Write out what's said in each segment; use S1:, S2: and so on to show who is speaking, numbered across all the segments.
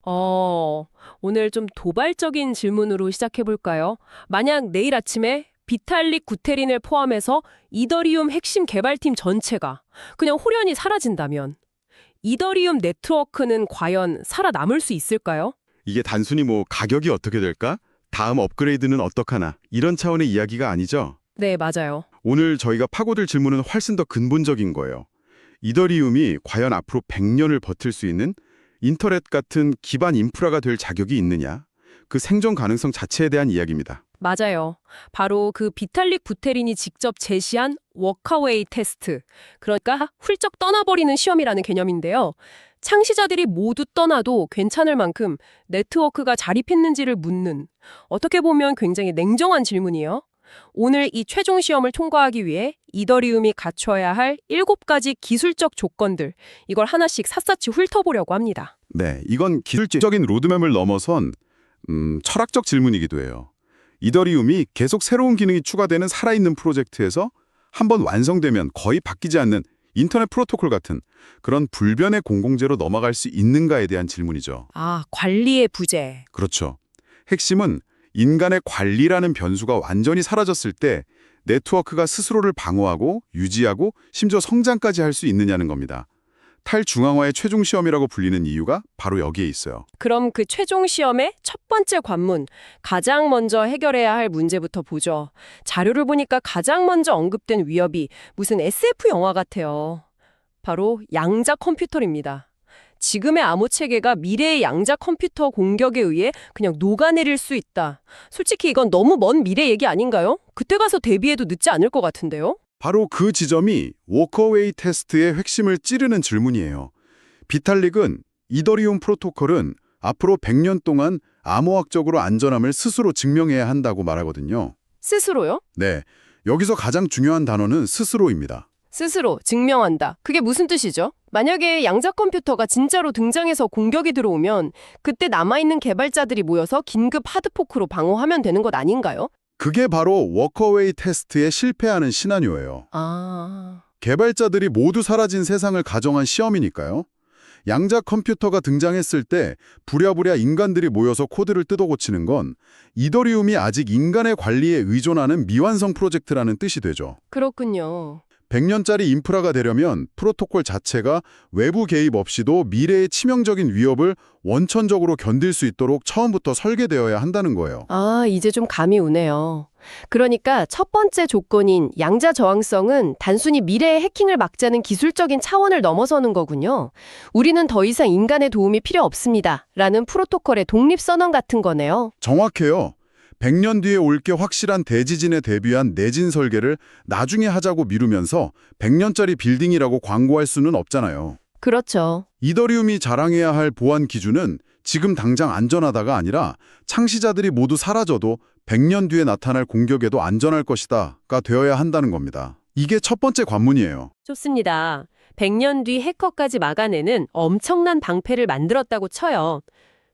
S1: 어, 오늘 좀 도발적인 질문으로 시작해볼까요? 만약 내일 아침에 비탈릭 구테린을 포함해서 이더리움 핵심 개발팀 전체가 그냥 홀연히 사라진다면 이더리움 네트워크는 과연 살아남을 수 있을까요?
S2: 이게 단순히 뭐 가격이 어떻게 될까? 다음 업그레이드는 어떡하나? 이런 차원의 이야기가 아니죠.
S1: 네, 맞아요.
S2: 오늘 저희가 파고들 질문은 훨씬 더 근본적인 거예요. 이더리움이 과연 앞으로 100년을 버틸 수 있는 인터넷 같은 기반 인프라가 될 자격이 있느냐? 그 생존 가능성 자체에 대한 이야기입니다.
S1: 맞아요. 바로 그 비탈릭 부테린이 직접 제시한 워커웨이 테스트, 그러니까 훌쩍 떠나버리는 시험이라는 개념인데요. 창시자들이 모두 떠나도 괜찮을 만큼 네트워크가 자립했는지를 묻는, 어떻게 보면 굉장히 냉정한 질문이에요. 오늘 이 최종 시험을 통과하기 위해 이더리움이 갖춰야 할 7가지 기술적 조건들, 이걸 하나씩 샅샅이 훑어보려고 합니다.
S2: 네, 이건 기술적인 로드맵을 넘어선 철학적 질문이기도 해요. 이더리움이 계속 새로운 기능이 추가되는 살아있는 프로젝트에서 한번 완성되면 거의 바뀌지 않는 인터넷 프로토콜 같은 그런 불변의 공공재로 넘어갈 수 있는가에 대한 질문이죠.
S1: 아, 관리의 부재.
S2: 그렇죠. 핵심은 인간의 관리라는 변수가 완전히 사라졌을 때 네트워크가 스스로를 방어하고 유지하고 심지어 성장까지 할 수 있느냐는 겁니다. 탈중앙화의 최종 시험이라고 불리는 이유가 바로 여기에 있어요.
S1: 그럼 그 최종 시험의 첫 번째 관문, 가장 먼저 해결해야 할 문제부터 보죠. 자료를 보니까 가장 먼저 언급된 위협이 무슨 SF 영화 같아요. 바로 양자 컴퓨터입니다. 지금의 암호 체계가 미래의 양자 컴퓨터 공격에 의해 그냥 녹아내릴 수 있다. 솔직히 이건 너무 먼 미래 얘기 아닌가요? 그때 가서 대비해도 늦지 않을 것 같은데요?
S2: 바로 그 지점이 워커웨이 테스트의 핵심을 찌르는 질문이에요. 비탈릭은 이더리움 프로토콜은 앞으로 100년 동안 암호학적으로 안전함을 스스로 증명해야 한다고 말하거든요.
S1: 스스로요?
S2: 네, 여기서 가장 중요한 단어는 스스로입니다.
S1: 스스로 증명한다. 그게 무슨 뜻이죠? 만약에 양자 컴퓨터가 진짜로 등장해서 공격이 들어오면 그때 남아있는 개발자들이 모여서 긴급 하드포크로 방어하면 되는 것 아닌가요?
S2: 그게 바로 워커웨이 테스트에 실패하는 시나리오예요.
S1: 아,
S2: 개발자들이 모두 사라진 세상을 가정한 시험이니까요. 양자 컴퓨터가 등장했을 때 부랴부랴 인간들이 모여서 코드를 뜯어고치는 건 이더리움이 아직 인간의 관리에 의존하는 미완성 프로젝트라는 뜻이 되죠.
S1: 그렇군요.
S2: 100년짜리 인프라가 되려면 프로토콜 자체가 외부 개입 없이도 미래의 치명적인 위협을 원천적으로 견딜 수 있도록 처음부터 설계되어야 한다는 거예요.
S1: 아, 이제 좀 감이 오네요. 그러니까 첫 번째 조건인 양자 저항성은 단순히 미래의 해킹을 막자는 기술적인 차원을 넘어서는 거군요. 우리는 더 이상 인간의 도움이 필요 없습니다. 라는 프로토콜의 독립선언 같은 거네요.
S2: 정확해요. 100년 뒤에 올 게 확실한 대지진에 대비한 내진 설계를 나중에 하자고 미루면서 100년짜리 빌딩이라고 광고할 수는 없잖아요.
S1: 그렇죠.
S2: 이더리움이 자랑해야 할 보안 기준은 지금 당장 안전하다가 아니라 창시자들이 모두 사라져도 100년 뒤에 나타날 공격에도 안전할 것이다가 되어야 한다는 겁니다. 이게 첫 번째 관문이에요.
S1: 좋습니다. 100년 뒤 해커까지 막아내는 엄청난 방패를 만들었다고 쳐요.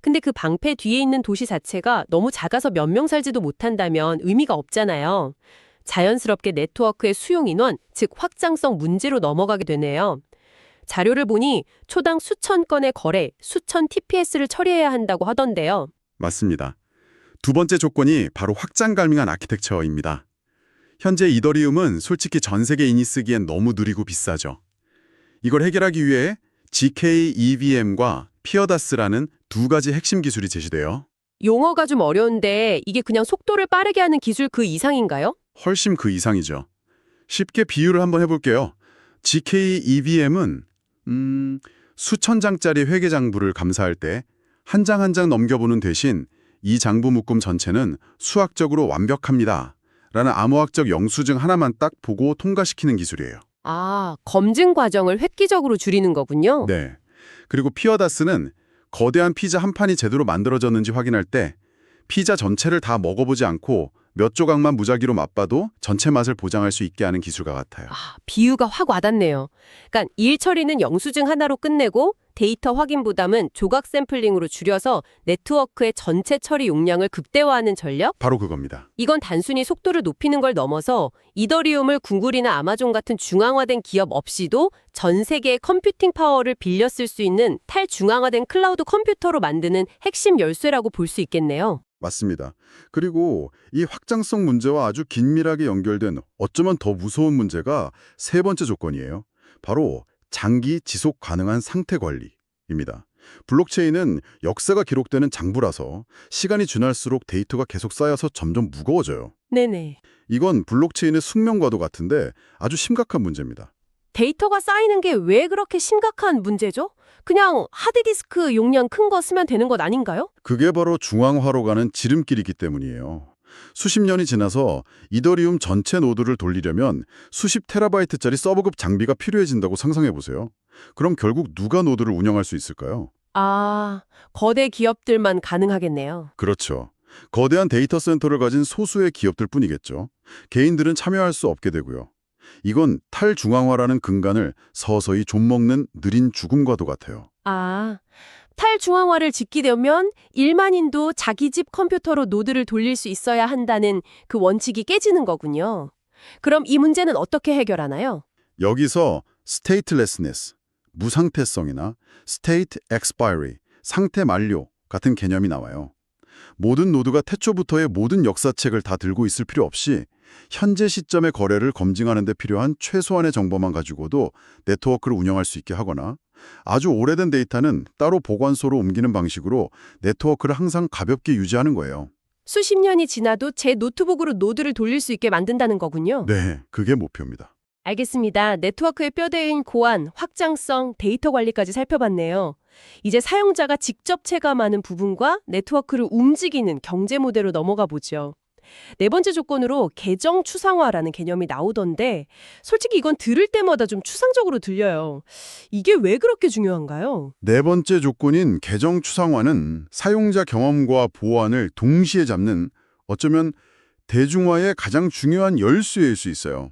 S1: 근데 그 방패 뒤에 있는 도시 자체가 너무 작아서 몇 명 살지도 못한다면 의미가 없잖아요. 자연스럽게 네트워크의 수용 인원, 즉 확장성 문제로 넘어가게 되네요. 자료를 보니 초당 수천 건의 거래, 수천 TPS를 처리해야 한다고 하던데요.
S2: 맞습니다. 두 번째 조건이 바로 확장 가능한 아키텍처입니다. 현재 이더리움은 솔직히 전 세계인이 쓰기엔 너무 느리고 비싸죠. 이걸 해결하기 위해 GK EVM과 피어다스라는 두 가지 핵심 기술이 제시돼요.
S1: 용어가 좀 어려운데 이게 그냥 속도를 빠르게 하는 기술 그 이상인가요?
S2: 훨씬 그 이상이죠. 쉽게 비유를 한번 해볼게요. GK EVM은 수천 장짜리 회계장부를 감사할 때 한 장 한 장 넘겨보는 대신 이 장부 묶음 전체는 수학적으로 완벽합니다. 라는 암호학적 영수증 하나만 딱 보고 통과시키는 기술이에요.
S1: 아, 검증 과정을 획기적으로 줄이는 거군요.
S2: 네. 그리고 피어다스는 거대한 피자 한 판이 제대로 만들어졌는지 확인할 때 피자 전체를 다 먹어보지 않고 몇 조각만 무작위로 맛봐도 전체 맛을 보장할 수 있게 하는 기술과 같아요.
S1: 아, 비유가 확 와닿네요. 그러니까 일 처리는 영수증 하나로 끝내고 데이터 확인 부담은 조각 샘플링으로 줄여서 네트워크의 전체 처리 용량을 극대화하는 전략?
S2: 바로 그겁니다.
S1: 이건 단순히 속도를 높이는 걸 넘어서 이더리움을 구글이나 아마존 같은 중앙화된 기업 없이도 전 세계의 컴퓨팅 파워를 빌려 쓸 수 있는 탈중앙화된 클라우드 컴퓨터로 만드는 핵심 열쇠라고 볼 수 있겠네요.
S2: 맞습니다. 그리고 이 확장성 문제와 아주 긴밀하게 연결된 어쩌면 더 무서운 문제가 세 번째 조건이에요. 바로 장기 지속 가능한 상태 관리입니다. 블록체인은 역사가 기록되는 장부라서 시간이 지날수록 데이터가 계속 쌓여서 점점 무거워져요.
S1: 네네.
S2: 이건 블록체인의 숙명과도 같은데 아주 심각한 문제입니다.
S1: 데이터가 쌓이는 게 왜 그렇게 심각한 문제죠? 그냥 하드디스크 용량 큰 거 쓰면 되는 것 아닌가요?
S2: 그게 바로 중앙화로 가는 지름길이기 때문이에요. 수십 년이 지나서 이더리움 전체 노드를 돌리려면 수십 테라바이트짜리 서버급 장비가 필요해진다고 상상해 보세요. 그럼 결국 누가 노드를 운영할 수 있을까요?
S1: 아, 거대 기업들만 가능하겠네요.
S2: 그렇죠. 거대한 데이터 센터를 가진 소수의 기업들 뿐이겠죠. 개인들은 참여할 수 없게 되고요. 이건 탈중앙화라는 근간을 서서히 좀먹는 느린 죽음과도 같아요.
S1: 아, 탈중앙화를 지키려면 일반인도 자기 집 컴퓨터로 노드를 돌릴 수 있어야 한다는 그 원칙이 깨지는 거군요. 그럼 이 문제는 어떻게 해결하나요?
S2: 여기서 statelessness, 무상태성이나 state expiry, 상태 만료 같은 개념이 나와요. 모든 노드가 태초부터의 모든 역사책을 다 들고 있을 필요 없이 현재 시점의 거래를 검증하는 데 필요한 최소한의 정보만 가지고도 네트워크를 운영할 수 있게 하거나 아주 오래된 데이터는 따로 보관소로 옮기는 방식으로 네트워크를 항상 가볍게 유지하는 거예요.
S1: 수십 년이 지나도 제 노트북으로 노드를 돌릴 수 있게 만든다는 거군요.
S2: 네, 그게 목표입니다.
S1: 알겠습니다. 네트워크의 뼈대인 고안, 확장성, 데이터 관리까지 살펴봤네요. 이제 사용자가 직접 체감하는 부분과 네트워크를 움직이는 경제 모델로 넘어가 보죠. 네 번째 조건으로 계정 추상화라는 개념이 나오던데 솔직히 이건 들을 때마다 좀 추상적으로 들려요. 이게 왜 그렇게 중요한가요?
S2: 네 번째 조건인 계정 추상화는 사용자 경험과 보안을 동시에 잡는 어쩌면 대중화의 가장 중요한 열쇠일 수 있어요.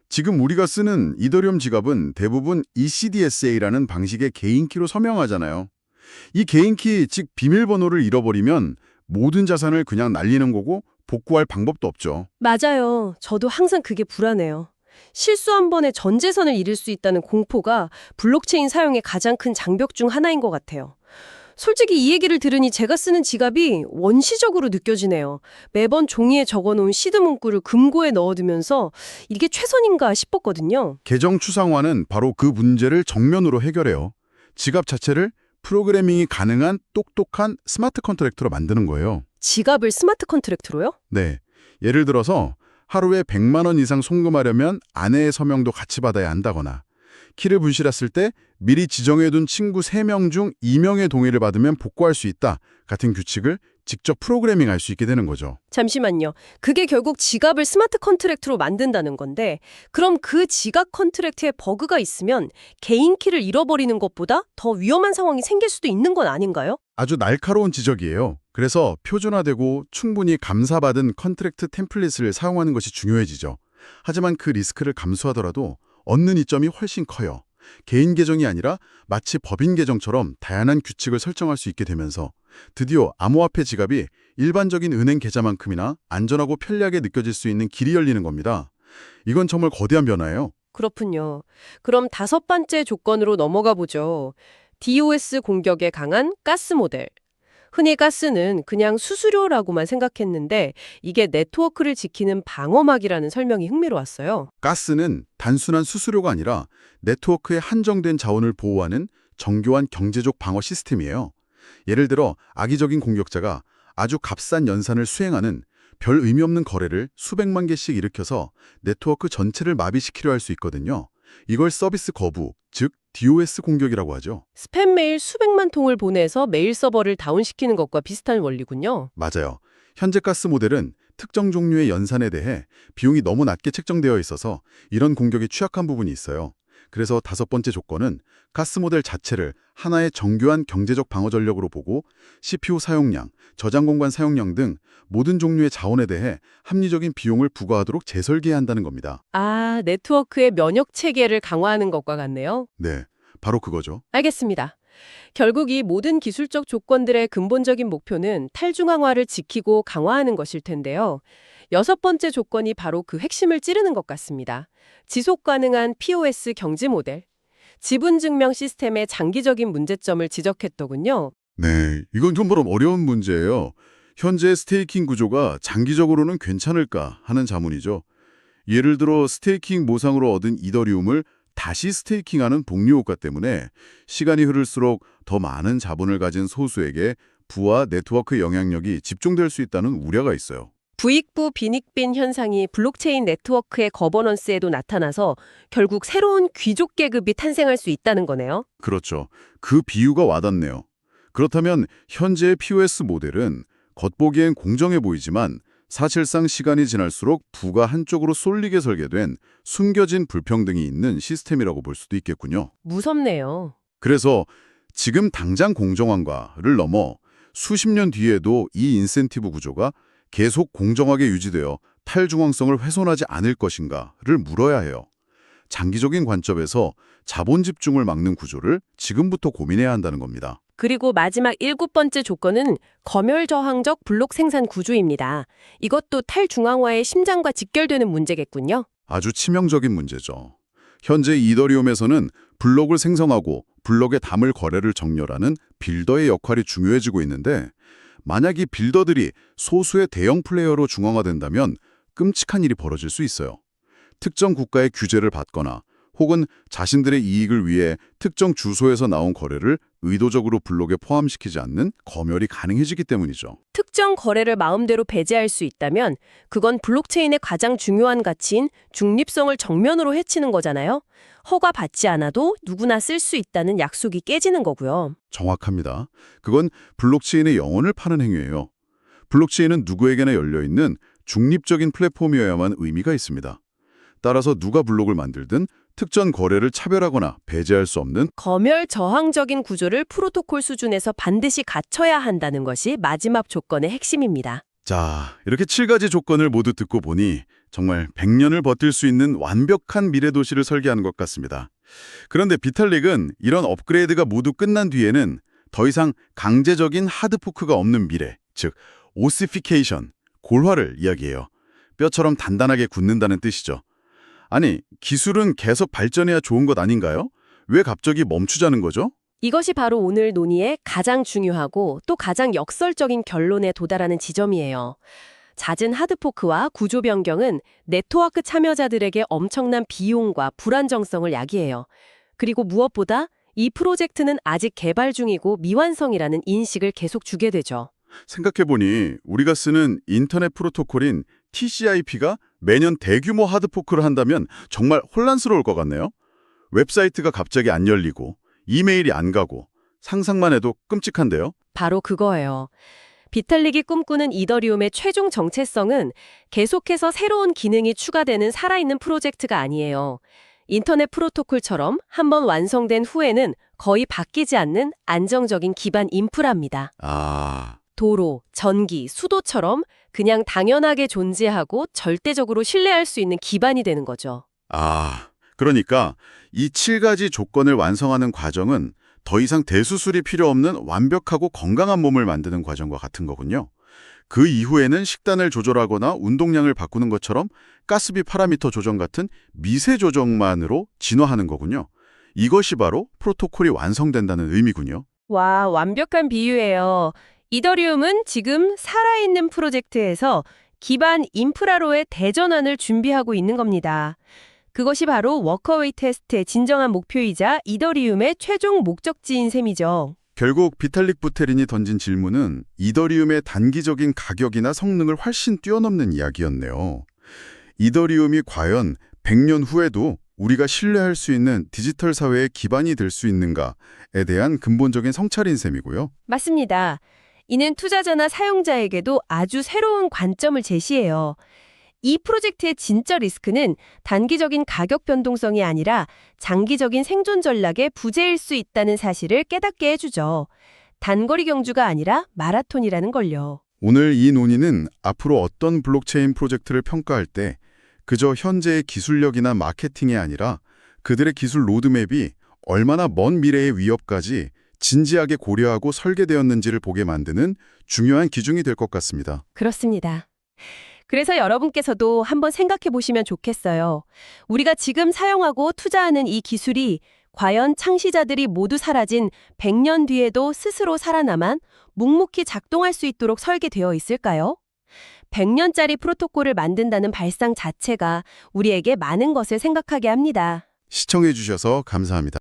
S2: 지금 우리가 쓰는 이더리움 지갑은 대부분 ECDSA라는 방식의 개인키로 서명하잖아요. 이 개인키, 즉 비밀번호를 잃어버리면 모든 자산을 그냥 날리는 거고 복구할 방법도 없죠.
S1: 맞아요. 저도 항상 그게 불안해요. 실수 한 번에 전 재산을 잃을 수 있다는 공포가 블록체인 사용의 가장 큰 장벽 중 하나인 것 같아요. 솔직히 이 얘기를 들으니 제가 쓰는 지갑이 원시적으로 느껴지네요. 매번 종이에 적어놓은 시드 문구를 금고에 넣어두면서 이게 최선인가 싶었거든요.
S2: 계정 추상화는 바로 그 문제를 정면으로 해결해요. 지갑 자체를 프로그래밍이 가능한 똑똑한 스마트 컨트랙터로 만드는 거예요.
S1: 지갑을 스마트 컨트랙트로요?
S2: 네. 예를 들어서 하루에 100만 원 이상 송금하려면 아내의 서명도 같이 받아야 한다거나 키를 분실했을 때 미리 지정해둔 친구 3명 중 2명의 동의를 받으면 복구할 수 있다 같은 규칙을 직접 프로그래밍할 수 있게 되는 거죠.
S1: 잠시만요. 그게 결국 지갑을 스마트 컨트랙트로 만든다는 건데 그럼 그 지갑 컨트랙트에 버그가 있으면 개인 키를 잃어버리는 것보다 더 위험한 상황이 생길 수도 있는 건 아닌가요?
S2: 아주 날카로운 지적이에요. 그래서 표준화되고 충분히 감사받은 컨트랙트 템플릿을 사용하는 것이 중요해지죠. 하지만 그 리스크를 감수하더라도 얻는 이점이 훨씬 커요. 개인 계정이 아니라 마치 법인 계정처럼 다양한 규칙을 설정할 수 있게 되면서 드디어 암호화폐 지갑이 일반적인 은행 계좌만큼이나 안전하고 편리하게 느껴질 수 있는 길이 열리는 겁니다. 이건 정말 거대한 변화예요.
S1: 그렇군요. 그럼 다섯 번째 조건으로 넘어가 보죠. DOS 공격에 강한 가스 모델. 흔히 가스는 그냥 수수료라고만 생각했는데 이게 네트워크를 지키는 방어막이라는 설명이 흥미로웠어요.
S2: 가스는 단순한 수수료가 아니라 네트워크의 한정된 자원을 보호하는 정교한 경제적 방어 시스템이에요. 예를 들어 악의적인 공격자가 아주 값싼 연산을 수행하는 별 의미 없는 거래를 수백만 개씩 일으켜서 네트워크 전체를 마비시키려 할 수 있거든요. 이걸 서비스 거부, 즉 DOS 공격이라고 하죠.
S1: 스팸 메일 수백만 통을 보내서 메일 서버를 다운시키는 것과 비슷한 원리군요.
S2: 맞아요. 현재 가스 모델은 특정 종류의 연산에 대해 비용이 너무 낮게 책정되어 있어서 이런 공격에 취약한 부분이 있어요. 그래서 다섯 번째 조건은 가스 모델 자체를 하나의 정교한 경제적 방어 전력으로 보고 CPU 사용량, 저장 공간 사용량 등 모든 종류의 자원에 대해 합리적인 비용을 부과하도록 재설계해야 한다는 겁니다.
S1: 아, 네트워크의 면역 체계를 강화하는 것과 같네요.
S2: 네, 바로 그거죠.
S1: 알겠습니다. 결국 이 모든 기술적 조건들의 근본적인 목표는 탈중앙화를 지키고 강화하는 것일 텐데요. 여섯 번째 조건이 바로 그 핵심을 찌르는 것 같습니다. 지속 가능한 POS 경지 모델. 지분 증명 시스템의 장기적인 문제점을 지적했더군요.
S2: 네, 이건 좀 어려운 문제예요. 현재 스테이킹 구조가 장기적으로는 괜찮을까 하는 자문이죠. 예를 들어 스테이킹 모상으로 얻은 이더리움을 다시 스테이킹하는 복리 효과 때문에 시간이 흐를수록 더 많은 자본을 가진 소수에게 부와 네트워크 영향력이 집중될 수 있다는 우려가 있어요.
S1: 부익부 빈익빈 현상이 블록체인 네트워크의 거버넌스에도 나타나서 결국 새로운 귀족 계급이 탄생할 수 있다는 거네요.
S2: 그렇죠. 그 비유가 와닿네요. 그렇다면 현재의 POS 모델은 겉보기엔 공정해 보이지만 사실상 시간이 지날수록 부가 한쪽으로 쏠리게 설계된 숨겨진 불평등이 있는 시스템이라고 볼 수도 있겠군요.
S1: 무섭네요.
S2: 그래서 지금 당장 공정한가를 넘어 수십 년 뒤에도 이 인센티브 구조가 계속 공정하게 유지되어 탈중앙성을 훼손하지 않을 것인가를 물어야 해요. 장기적인 관점에서 자본 집중을 막는 구조를 지금부터 고민해야 한다는 겁니다.
S1: 그리고 마지막 일곱 번째 조건은 검열저항적 블록 생산 구조입니다. 이것도 탈중앙화의 심장과 직결되는 문제겠군요.
S2: 아주 치명적인 문제죠. 현재 이더리움에서는 블록을 생성하고 블록에 담을 거래를 정렬하는 빌더의 역할이 중요해지고 있는데 만약 이 빌더들이 소수의 대형 플레이어로 중앙화된다면 끔찍한 일이 벌어질 수 있어요. 특정 국가의 규제를 받거나 혹은 자신들의 이익을 위해 특정 주소에서 나온 거래를 의도적으로 블록에 포함시키지 않는 검열이 가능해지기 때문이죠.
S1: 특정 거래를 마음대로 배제할 수 있다면 그건 블록체인의 가장 중요한 가치인 중립성을 정면으로 해치는 거잖아요. 허가받지 않아도 누구나 쓸 수 있다는 약속이 깨지는 거고요.
S2: 정확합니다. 그건 블록체인의 영혼을 파는 행위예요. 블록체인은 누구에게나 열려있는 중립적인 플랫폼이어야만 의미가 있습니다. 따라서 누가 블록을 만들든 특정 거래를 차별하거나 배제할 수 없는
S1: 검열 저항적인 구조를 프로토콜 수준에서 반드시 갖춰야 한다는 것이 마지막 조건의 핵심입니다.
S2: 자, 이렇게 7가지 조건을 모두 듣고 보니 정말 100년을 버틸 수 있는 완벽한 미래 도시를 설계하는 것 같습니다. 그런데 비탈릭은 이런 업그레이드가 모두 끝난 뒤에는 더 이상 강제적인 하드포크가 없는 미래, 즉 오시피케이션, 골화를 이야기해요. 뼈처럼 단단하게 굳는다는 뜻이죠. 아니, 기술은 계속 발전해야 좋은 것 아닌가요? 왜 갑자기 멈추자는 거죠?
S1: 이것이 바로 오늘 논의의 가장 중요하고 또 가장 역설적인 결론에 도달하는 지점이에요. 잦은 하드포크와 구조 변경은 네트워크 참여자들에게 엄청난 비용과 불안정성을 야기해요. 그리고 무엇보다 이 프로젝트는 아직 개발 중이고 미완성이라는 인식을 계속 주게 되죠.
S2: 생각해보니 우리가 쓰는 인터넷 프로토콜인 TCP/IP가 매년 대규모 하드포크를 한다면 정말 혼란스러울 것 같네요. 웹사이트가 갑자기 안 열리고 이메일이 안 가고 상상만 해도 끔찍한데요.
S1: 바로 그거예요. 비탈릭이 꿈꾸는 이더리움의 최종 정체성은 계속해서 새로운 기능이 추가되는 살아있는 프로젝트가 아니에요. 인터넷 프로토콜처럼 한번 완성된 후에는 거의 바뀌지 않는 안정적인 기반 인프라입니다. 도로, 전기, 수도처럼 그냥 당연하게 존재하고 절대적으로 신뢰할 수 있는 기반이 되는 거죠.
S2: 그러니까 이 7가지 조건을 완성하는 과정은 더 이상 대수술이 필요 없는 완벽하고 건강한 몸을 만드는 과정과 같은 거군요. 그 이후에는 식단을 조절하거나 운동량을 바꾸는 것처럼 가스비 파라미터 조정 같은 미세 조정만으로 진화하는 거군요. 이것이 바로 프로토콜이 완성된다는 의미군요.
S1: 와, 완벽한 비유예요. 이더리움은 지금 살아있는 프로젝트에서 기반 인프라로의 대전환을 준비하고 있는 겁니다. 그것이 바로 워커웨이 테스트의 진정한 목표이자 이더리움의 최종 목적지인 셈이죠.
S2: 결국 비탈릭 부테린이 던진 질문은 이더리움의 단기적인 가격이나 성능을 훨씬 뛰어넘는 이야기였네요. 이더리움이 과연 100년 후에도 우리가 신뢰할 수 있는 디지털 사회의 기반이 될 수 있는가에 대한 근본적인 성찰인 셈이고요.
S1: 맞습니다. 이는 투자자나 사용자에게도 아주 새로운 관점을 제시해요. 이 프로젝트의 진짜 리스크는 단기적인 가격 변동성이 아니라 장기적인 생존 전략의 부재일 수 있다는 사실을 깨닫게 해주죠. 단거리 경주가 아니라 마라톤이라는 걸요.
S2: 오늘 이 논의는 앞으로 어떤 블록체인 프로젝트를 평가할 때 그저 현재의 기술력이나 마케팅이 아니라 그들의 기술 로드맵이 얼마나 먼 미래의 위협까지 진지하게 고려하고 설계되었는지를 보게 만드는 중요한 기준이 될 것 같습니다.
S1: 그렇습니다. 그래서 여러분께서도 한번 생각해 보시면 좋겠어요. 우리가 지금 사용하고 투자하는 이 기술이 과연 창시자들이 모두 사라진 100년 뒤에도 스스로 살아남아 묵묵히 작동할 수 있도록 설계되어 있을까요? 100년짜리 프로토콜을 만든다는 발상 자체가 우리에게 많은 것을 생각하게 합니다.
S2: 시청해 주셔서 감사합니다.